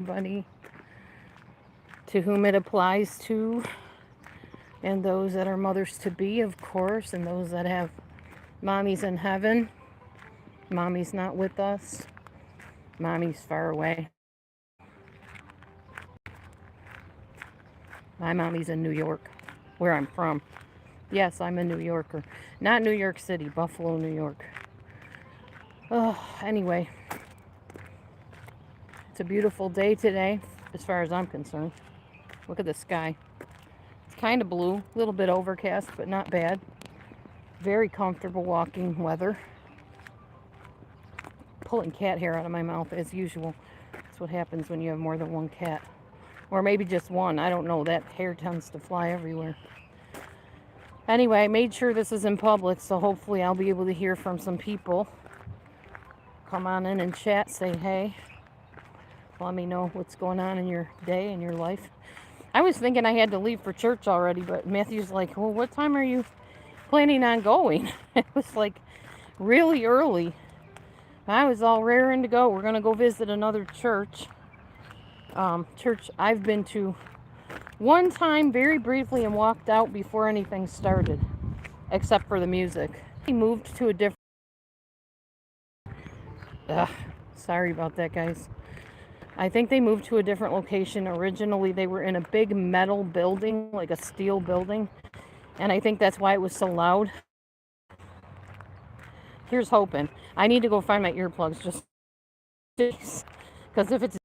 Everybody to whom it applies to, and those that are mothers to be, of course, and those that have mommies in heaven. Mommy's not with us. Mommy's far away. My mommy's in New York, where I'm from. Yes, I'm a New Yorker. Not New York City, Buffalo, New York. Oh, anyway, it's a beautiful day today, as far as I'm concerned. Look at the sky. It's kind of blue, a little bit overcast, but not bad. Very comfortable walking weather. Pulling cat hair out of my mouth as usual. That's what happens when you have more than one cat. Or maybe just one. I don't know. That hair tends to fly everywhere. Anyway, I made sure this is in public, so hopefully I'll be able to hear from some people. Come on in and chat, say hey. Let me know what's going on in your day and your life. I was thinking I had to leave for church already, but Matthew's like, well, what time are you planning on going? It was like really early. I was all raring to go. We're going to go visit another church. Church I've been to one time very briefly and walked out before anything started, except for the music. He moved to a different... Sorry about that, guys. I think they moved to a different location. Originally, they were in a big metal building, like a steel building. And I think that's why it was so loud. Here's hoping. I need to go find my earplugs just because if it's...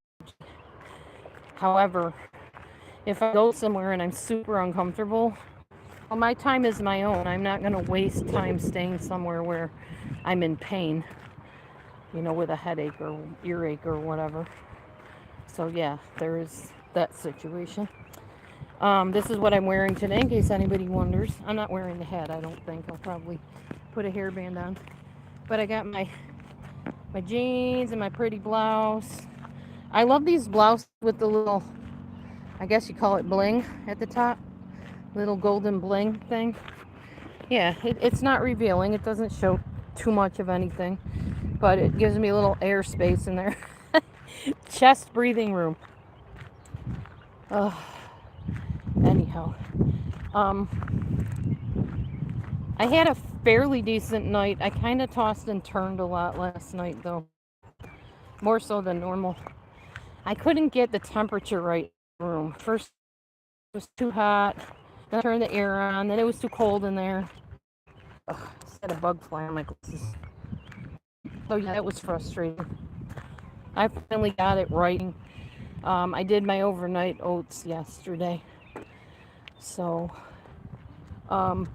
However, if I go somewhere and I'm super uncomfortable, well, my time is my own. I'm not going to waste time staying somewhere where I'm in pain, with a headache or earache or whatever. So yeah, there is that situation. This is what I'm wearing today, in case anybody wonders. I'm not wearing the hat, I don't think. I'll probably put a hairband on. But I got my jeans and my pretty blouse. I love these blouses with the little, I guess you call it bling at the top. Little golden bling thing. Yeah, it's not revealing. It doesn't show too much of anything. But it gives me a little airspace in there. Chest breathing room. Anyhow. I had a fairly decent night. I kind of tossed and turned a lot last night, though. More so than normal. I couldn't get the temperature right in the room. First, it was too hot. Then I turned the air on. Then it was too cold in there. Ugh, I had a bug fly on my glasses. So yeah, that was frustrating. I finally got it right. I did my overnight oats yesterday. So, I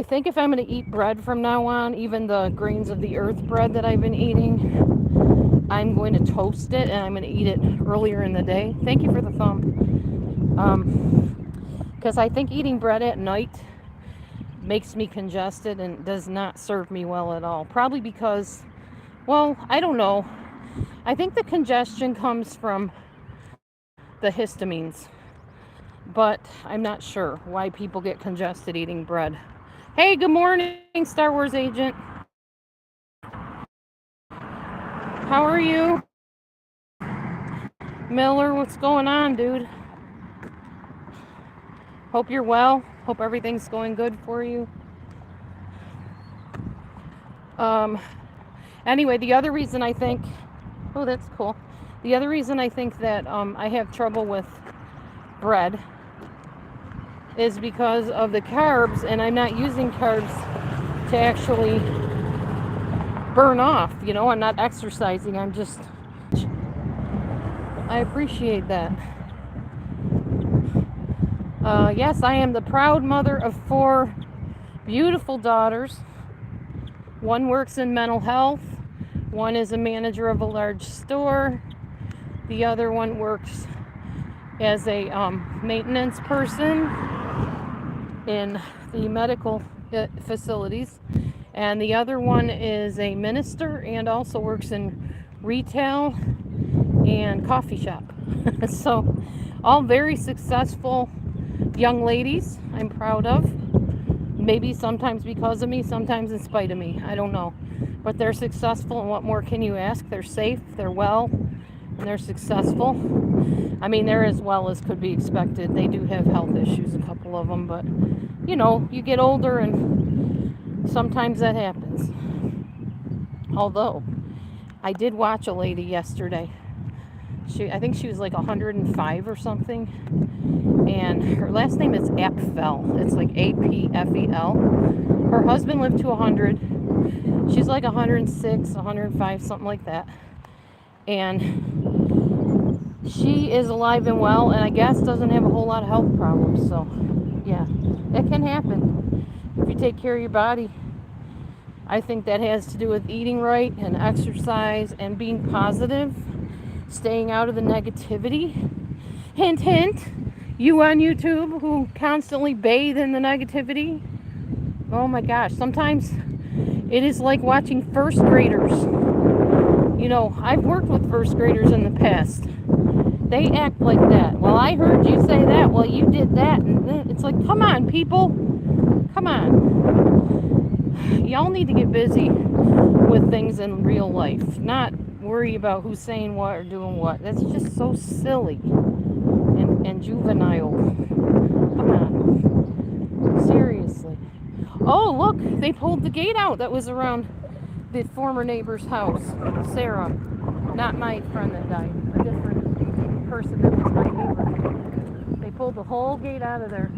think if I'm going to eat bread from now on, even the grains of the earth bread that I've been eating, I'm going to toast it and I'm going to eat it earlier in the day. Thank you for the thumb. Because I think eating bread at night makes me congested and does not serve me well at all. Probably because, well, I don't know. I think the congestion comes from the histamines. But I'm not sure why people get congested eating bread. Hey, good morning, Star Wars agent. How are you? Miller, what's going on, dude? Hope you're well. Hope everything's going good for you. Anyway, the other reason I think... Oh, that's cool. The other reason I think that I have trouble with bread is because of the carbs, and I'm not using carbs to actually burn off. I'm not exercising. I'm just... I appreciate that. Yes, I am the proud mother of 4 beautiful daughters. One works in mental health. One is a manager of a large store. The other one works as a maintenance person in the medical facilities. And the other one is a minister and also works in retail and coffee shop. So, all very successful young ladies I'm proud of. Maybe sometimes because of me, sometimes in spite of me. I don't know. But they're successful, and what more can you ask? They're safe, they're well, and they're successful. I mean, they're as well as could be expected. They do have health issues, a couple of them, but you get older and sometimes that happens. Although, I did watch a lady yesterday. I think she was like 105 or something, and her last name is Apfel. It's like Apfel. Her husband lived to 100. She's like 106, 105, something like that. And she is alive and well, and I guess doesn't have a whole lot of health problems. So, yeah, it can happen if you take care of your body. I think that has to do with eating right and exercise and being positive, staying out of the negativity. Hint, hint, you on YouTube who constantly bathe in the negativity. Oh my gosh, sometimes it is like watching first graders. I've worked with first graders in the past. They act like that. Well, I heard you say that. Well, you did that. And it's like, come on, people. Come on. Y'all need to get busy with things in real life. Not worry about who's saying what or doing what. That's just so silly and juvenile. Come on. Seriously. Oh, look. They pulled the gate out that was around the former neighbor's house. Sarah. Not my friend that died. A different person that was my neighbor. They pulled the whole gate out of there.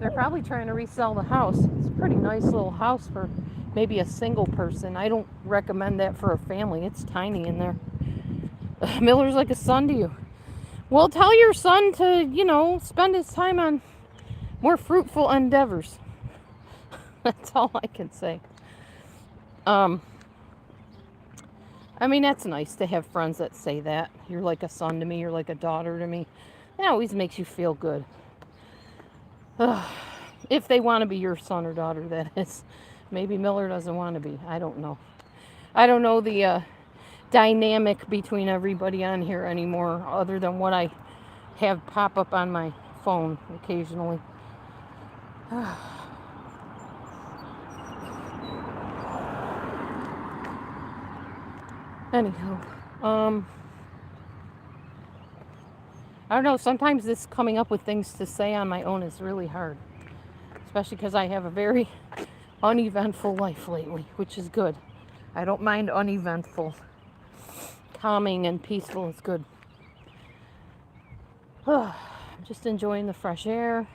They're probably trying to resell the house. It's a pretty nice little house for maybe a single person. I don't recommend that for a family. It's tiny in there. Miller's like a son to you. Well, tell your son to, spend his time on more fruitful endeavors. That's all I can say. I mean, that's nice to have friends that say that. You're like a son to me. You're like a daughter to me. It always makes you feel good. If they want to be your son or daughter, that is. Maybe Miller doesn't want to be. I don't know. I don't know the dynamic between everybody on here anymore, other than what I have pop up on my phone occasionally. Anyhow, I don't know, sometimes this coming up with things to say on my own is really hard, especially because I have a very uneventful life lately, which is good. I don't mind uneventful. Calming and peaceful is good. I'm just enjoying the fresh air.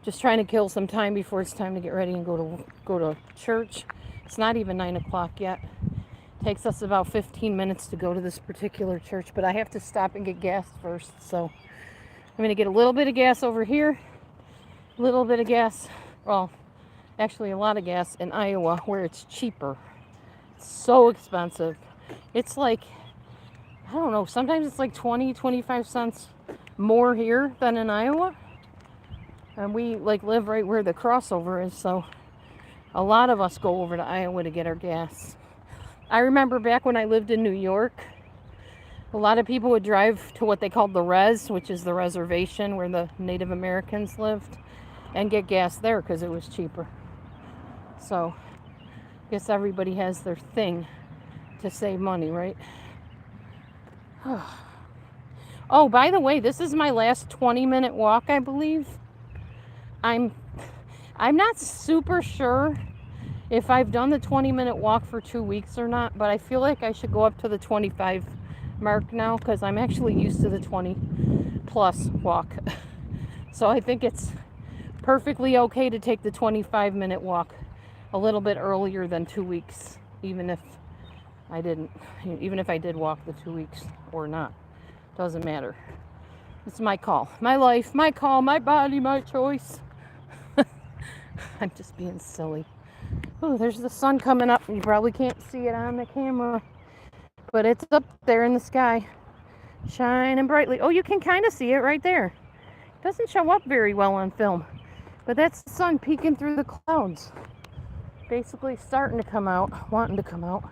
Just trying to kill some time before it's time to get ready and go to church. It's not even 9 o'clock yet. It takes us about 15 minutes to go to this particular church, but I have to stop and get gas first. So I'm going to get a little bit of gas over here, a little bit of gas, well, actually a lot of gas in Iowa where it's cheaper. It's so expensive. It's like, I don't know, sometimes it's like 20, 25 cents more here than in Iowa. And we live right where the crossover is, so a lot of us go over to Iowa to get our gas. I remember back when I lived in New York, a lot of people would drive to what they called the res, which is the reservation where the Native Americans lived, and get gas there because it was cheaper. So I guess everybody has their thing to save money, right? Oh, by the way, this is my last 20-minute walk, I believe. I'm not super sure if I've done the 20-minute walk for 2 weeks or not, but I feel like I should go up to the 25 mark now because I'm actually used to the 20 plus walk. So I think it's perfectly okay to take the 25-minute walk a little bit earlier than 2 weeks, even if I did walk the 2 weeks or not. Doesn't matter. It's my call, my life, my call, my body, my choice. I'm just being silly. Oh, there's the sun coming up. You probably can't see it on the camera, but it's up there in the sky, shining brightly. Oh, you can kind of see it right there. It doesn't show up very well on film, but that's the sun peeking through the clouds. Basically starting to come out, wanting to come out.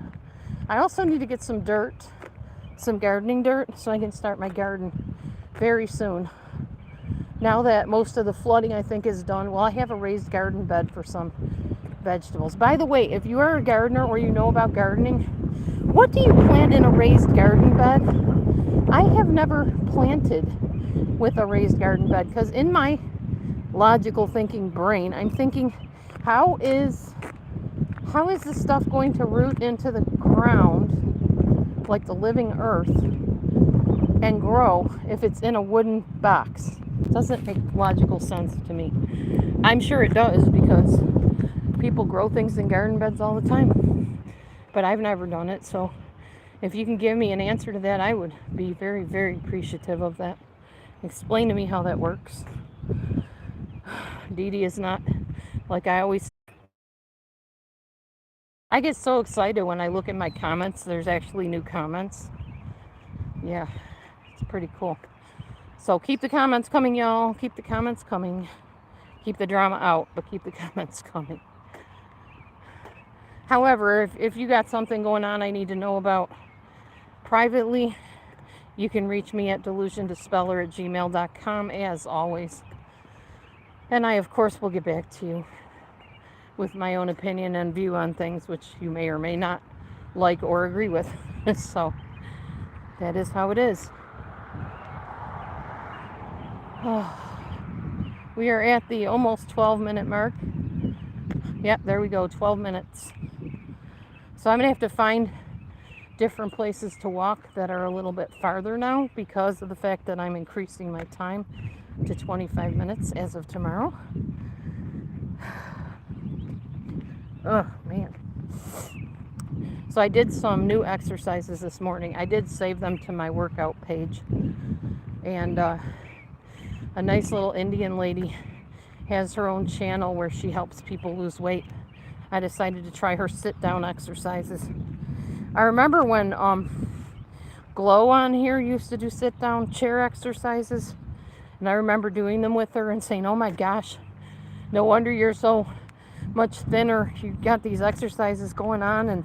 I also need to get some dirt, some gardening dirt, so I can start my garden very soon. Now that most of the flooding, I think, is done. Well, I have a raised garden bed for some vegetables. By the way, if you are a gardener or you know about gardening, What do you plant in a raised garden bed? I have never planted with a raised garden bed because in my logical thinking brain, I'm thinking, how is this stuff going to root into the ground like the living earth and grow if it's in a wooden box? It doesn't make logical sense to me. I'm sure it does because people grow things in garden beds all the time, but I've never done it. So if you can give me an answer to that, I would be very, very appreciative of that. Explain to me how that works. Dee Dee is not, like I get so excited when I look at my comments. There's actually new comments. Yeah, it's pretty cool. So keep the comments coming, y'all. Keep the comments coming. Keep the drama out, but keep the comments coming. However, if you got something going on I need to know about privately, you can reach me at delusiondispeller@gmail.com as always. And I, of course, will get back to you with my own opinion and view on things, which you may or may not like or agree with. So that is how it is. We are at the almost 12-minute mark. Yep, there we go, 12 minutes. So I'm going to have to find different places to walk that are a little bit farther now because of the fact that I'm increasing my time to 25 minutes as of tomorrow. Oh, man. So I did some new exercises this morning. I did save them to my workout page. And a nice little Indian lady has her own channel where she helps people lose weight. I decided to try her sit-down exercises. I remember when Glow on here used to do sit-down chair exercises. And I remember doing them with her and saying, oh my gosh, no wonder you're so much thinner. You got these exercises going on and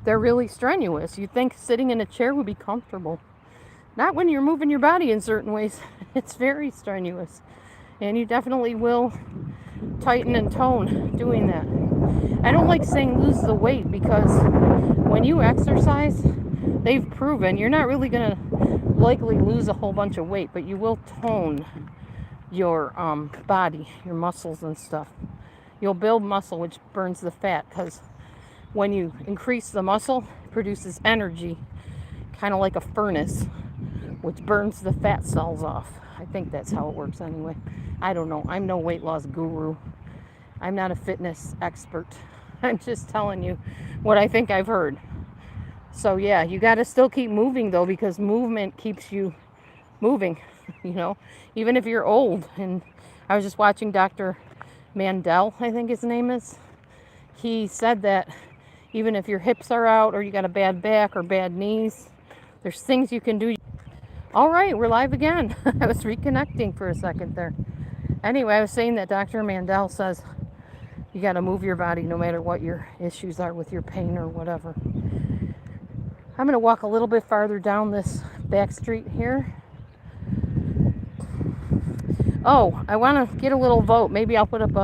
they're really strenuous. You'd think sitting in a chair would be comfortable. Not when you're moving your body in certain ways. It's very strenuous. And you definitely will tighten and tone doing that. I don't like saying lose the weight because when you exercise, they've proven you're not really going to likely lose a whole bunch of weight, but you will tone your body, your muscles and stuff. You'll build muscle, which burns the fat, because when you increase the muscle, it produces energy, kind of like a furnace, which burns the fat cells off. I think that's how it works anyway. I don't know. I'm no weight loss guru. I'm not a fitness expert. I'm just telling you what I think I've heard. So yeah, you got to still keep moving though, because movement keeps you moving, you know, even if you're old. And I was just watching Dr. Mandel, I think his name is. He said that even if your hips are out or you got a bad back or bad knees, there's things you can do. All right, we're live again. I was reconnecting for a second there. Anyway, I was saying that Dr. Mandel says you got to move your body no matter what your issues are with your pain or whatever. I'm going to walk a little bit farther down this back street here. Oh, I want to get a little vote. Maybe I'll put up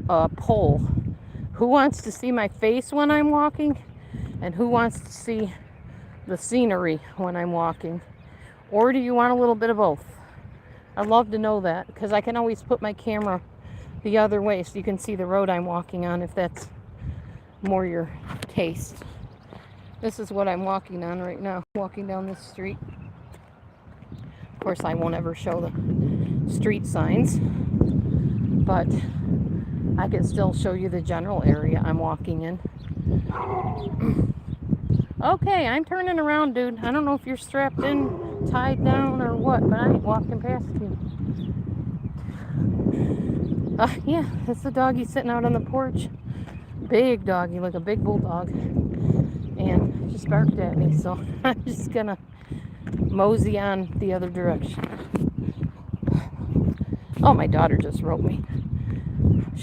a poll. Who wants to see my face when I'm walking? And who wants to see the scenery when I'm walking? Or do you want a little bit of both? I'd love to know that, because I can always put my camera the other way so you can see the road I'm walking on if that's more your taste. This is what I'm walking on right now, walking down this street. Of course, I won't ever show the street signs, but I can still show you the general area I'm walking in. Okay, I'm turning around, dude. I don't know if you're strapped in, tied down, or what, but I ain't walking past you. Yeah, that's the doggy sitting out on the porch. Big doggy, like a big bulldog. And just barked at me, so I'm just gonna mosey on the other direction. Oh, my daughter just wrote me.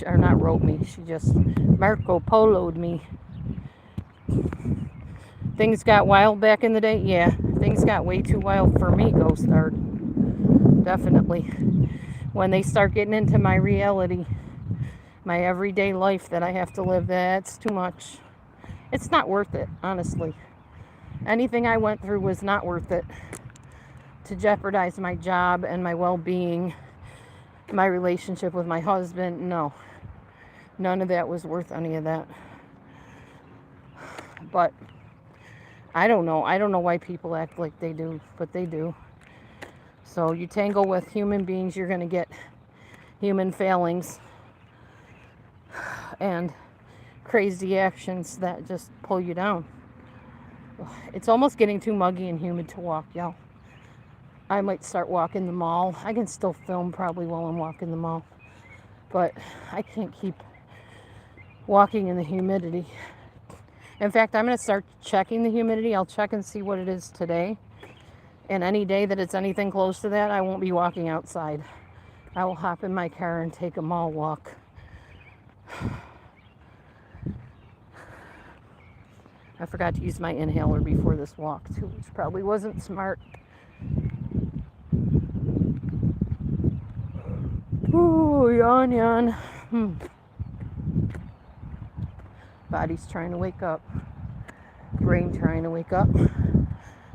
Or not wrote me, she just Marco Polo'd me. Things got wild back in the day? Yeah, things got way too wild for me, Ghost Art. Definitely. When they start getting into my reality, my everyday life that I have to live, that's too much. It's not worth it, honestly. Anything I went through was not worth it to jeopardize my job and my well-being, my relationship with my husband. No, none of that was worth any of that. But I don't know. I don't know why people act like they do, but they do. So you tangle with human beings, you're going to get human failings and crazy actions that just pull you down. It's almost getting too muggy and humid to walk, y'all. I might start walking the mall. I can still film probably while I'm walking the mall, but I can't keep walking in the humidity. In fact, I'm going to start checking the humidity. I'll check and see what it is today. And any day that it's anything close to that, I won't be walking outside. I will hop in my car and take a mall walk. I forgot to use my inhaler before this walk too, which probably wasn't smart. Ooh, yawn, yawn. Body's trying to wake up. Brain trying to wake up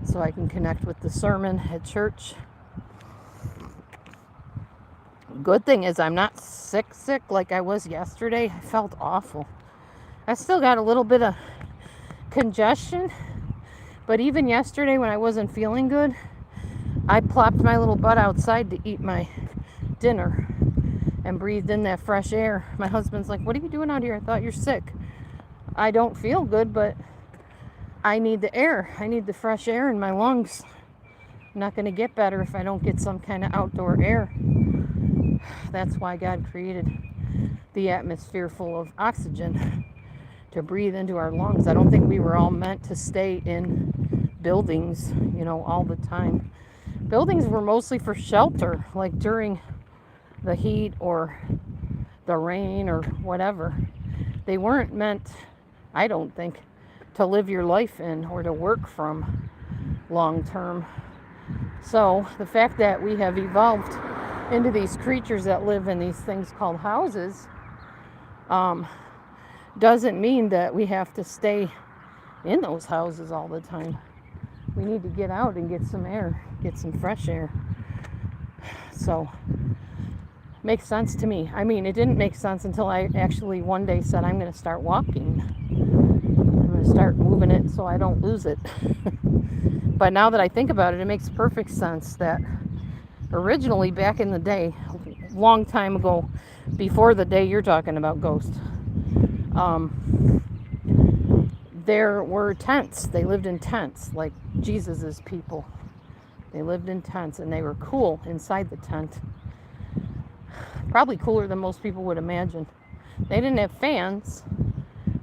so I can connect with the sermon at church. Good thing is I'm not sick like I was yesterday. I felt awful. I still got a little bit of congestion, but even yesterday when I wasn't feeling good, I plopped my little butt outside to eat my dinner and breathed in that fresh air. My husband's like, "What are you doing out here? I thought you're sick." I don't feel good, but I need the air. I need the fresh air in my lungs. I'm not going to get better if I don't get some kind of outdoor air. That's why God created the atmosphere full of oxygen to breathe into our lungs. I don't think we were all meant to stay in buildings, all the time. Buildings were mostly for shelter, like during the heat or the rain or whatever. They weren't meant, I don't think, to live your life in or to work from long term. So the fact that we have evolved into these creatures that live in these things called houses doesn't mean that we have to stay in those houses all the time. We need to get out and get some air, get some fresh air. So makes sense to me. I mean, it didn't make sense until I actually one day said I'm going to start walking. I'm going to start moving it so I don't lose it. But now that I think about it, it makes perfect sense that originally back in the day, a long time ago, before the day you're talking about, Ghost, there were tents. They lived in tents like Jesus's people. They lived in tents and they were cool inside the tent. Probably cooler than most people would imagine. They didn't have fans.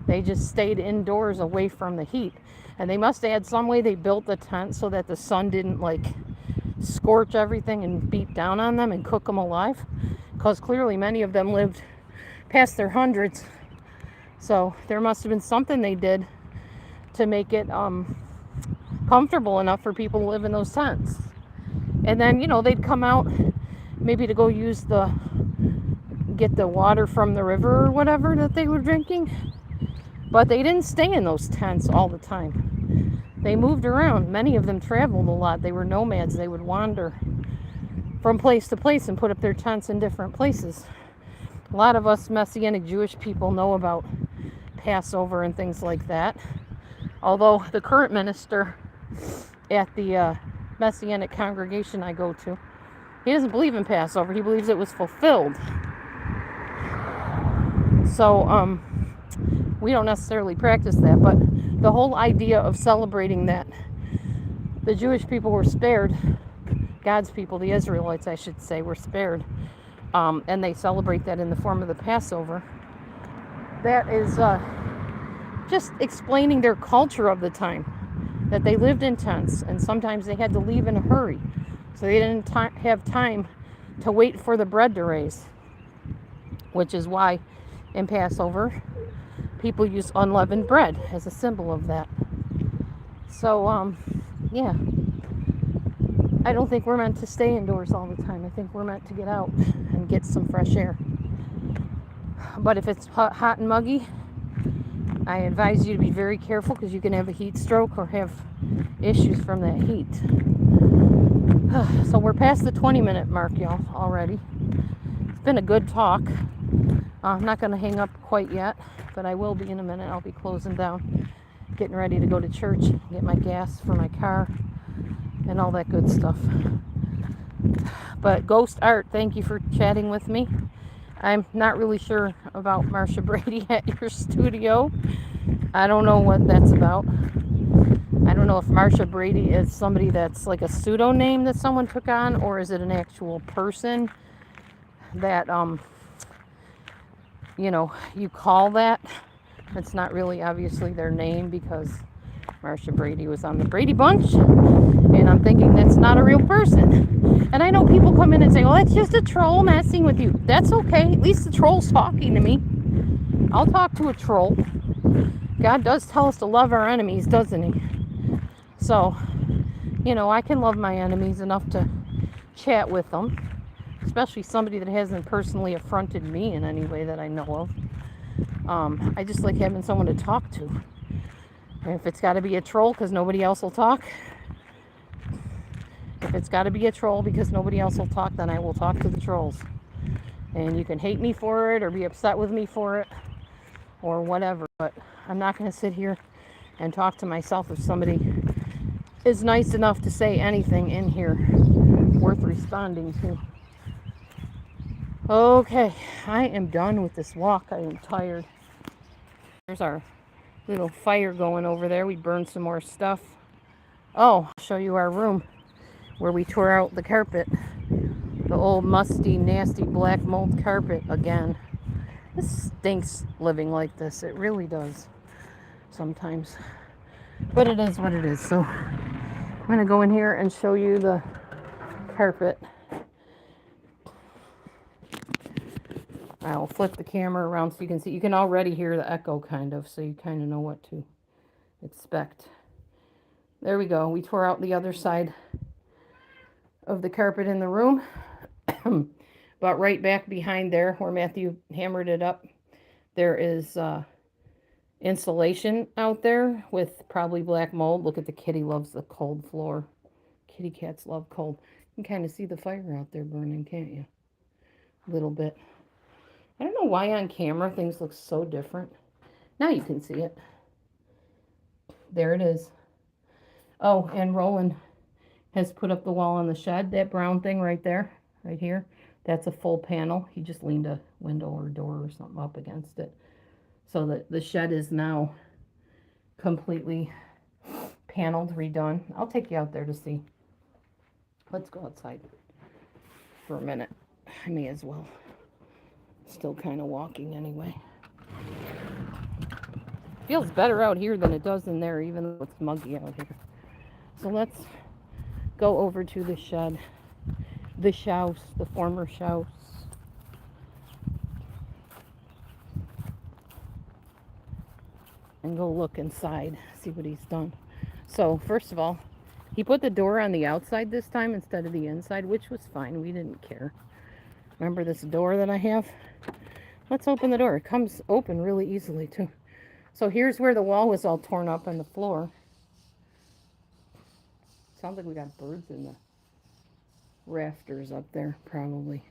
They just stayed indoors away from the heat. And they must have had some way they built the tent so that the sun didn't scorch everything and beat down on them and cook them alive. Because clearly many of them lived past their hundreds. So there must have been something they did to make it comfortable enough for people to live in those tents. And then, they'd come out maybe to go get the water from the river or whatever that they were drinking. But they didn't stay in those tents all the time. They moved around. Many of them traveled a lot. They were nomads. They would wander from place to place and put up their tents in different places. A lot of us Messianic Jewish people know about Passover and things like that. Although the current minister at the Messianic congregation I go to, he doesn't believe in Passover. He believes it was fulfilled. So, we don't necessarily practice that, but the whole idea of celebrating that the Jewish people were spared, God's people, the Israelites, I should say, were spared, and they celebrate that in the form of the Passover. That is just explaining their culture of the time, that they lived in tents, and sometimes they had to leave in a hurry, so they didn't have time to wait for the bread to raise, which is why in Passover people use unleavened bread as a symbol of that. So, yeah. I don't think we're meant to stay indoors all the time. I think we're meant to get out and get some fresh air. But if it's hot and muggy, I advise you to be very careful because you can have a heat stroke or have issues from that heat. So we're past the 20-minute mark, y'all, already. It's been a good talk. I'm not going to hang up quite yet, but I will be in a minute. I'll be closing down, getting ready to go to church, get my gas for my car, and all that good stuff. But Ghost Art, thank you for chatting with me. I'm not really sure about Marsha Brady at your studio. I don't know what that's about. I don't know if Marsha Brady is somebody that's like a pseudonym that someone took on, or is it an actual person that, you know, you call that. It's not really obviously their name because Marsha Brady was on the Brady Bunch, and I'm thinking that's not a real person. And I know people come in and say, well, that's just a troll messing with you. That's okay. At least the troll's talking to me. I'll talk to a troll. God does tell us to love our enemies, doesn't he? So, you know, I can love my enemies enough to chat with them, especially somebody that hasn't personally affronted me in any way that I know of. I just like having someone to talk to. And if it's got to be a troll because nobody else will talk, if it's got to be a troll because nobody else will talk, then I will talk to the trolls. And you can hate me for it or be upset with me for it or whatever, but I'm not going to sit here and talk to myself if somebody is nice enough to say anything in here worth responding to. Okay, I am done with this walk. I am tired. There's our little fire going over there. We burned some more stuff. Oh, I'll show you our room where we tore out the carpet. The old musty, nasty black mold carpet again. This stinks living like this. It really does sometimes. But it is what it is. So I'm going to go in here and show you the carpet. I'll flip the camera around so you can see. You can already hear the echo kind of, so you kind of know what to expect. There we go. We tore out the other side of the carpet in the room. But right back behind there where Matthew hammered it up, there is insulation out there with probably black mold. Look at the kitty loves the cold floor. Kitty cats love cold. You can kind of see the fire out there burning, can't you? A little bit. I don't know why on camera things look so different. Now you can see it. There it is. Oh, and Roland has put up the wall on the shed. That brown thing right there, right here, that's a full panel. He just leaned a window or door or something up against it. So that the shed is now completely paneled, redone. I'll take you out there to see. Let's go outside for a minute. I may as well. Still kind of walking anyway. Feels better out here than it does in there, even though it's muggy out here. So let's go over to the shed. The house, the former house. And go look inside, see what he's done. So, first of all, he put the door on the outside this time instead of the inside, which was fine. We didn't care. Remember this door that I have? Let's open the door. It comes open really easily, too. So here's where the wall was all torn up on the floor. Sounds like we got birds in the rafters up there, probably.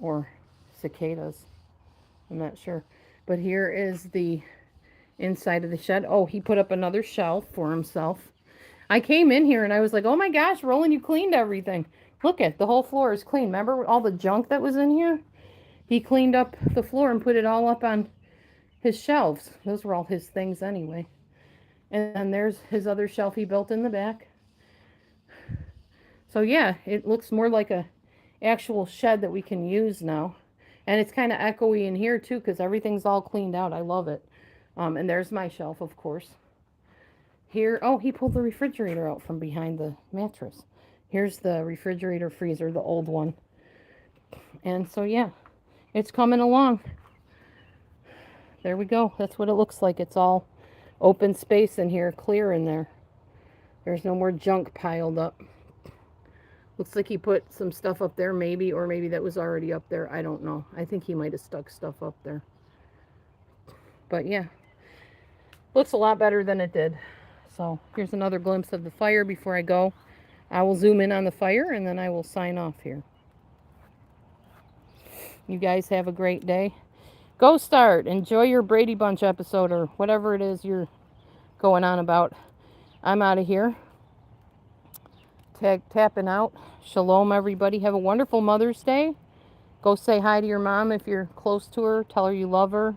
Or cicadas. I'm not sure. But here is the inside of the shed. Oh, he put up another shelf for himself. I came in here and I was like, oh my gosh, Roland, you cleaned everything. Look at the whole floor is clean. Remember all the junk that was in here? He cleaned up the floor and put it all up on his shelves. Those were all his things anyway. And then there's his other shelf he built in the back. So yeah, it looks more like a actual shed that we can use now. And it's kind of echoey in here too because everything's all cleaned out. I love it. And there's my shelf, of course. Here, oh, he pulled the refrigerator out from behind the mattress. Here's the refrigerator freezer, the old one. And so yeah, it's coming along. There we go. That's what it looks like. It's all open space in here, clear in there. There's no more junk piled up. Looks like he put some stuff up there maybe, or maybe that was already up there. I don't know. I think he might have stuck stuff up there. But yeah, looks a lot better than it did. So here's another glimpse of the fire before I go. I will zoom in on the fire and then I will sign off here. You guys have a great day. Go start. Enjoy your Brady Bunch episode or whatever it is you're going on about. I'm out of here. Tapping out. Shalom, everybody. Have a wonderful Mother's Day. Go say hi to your mom if you're close to her. Tell her you love her.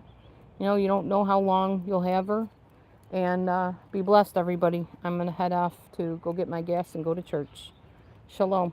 You know, you don't know how long you'll have her. And be blessed, everybody. I'm going to head off to go get my gas and go to church. Shalom.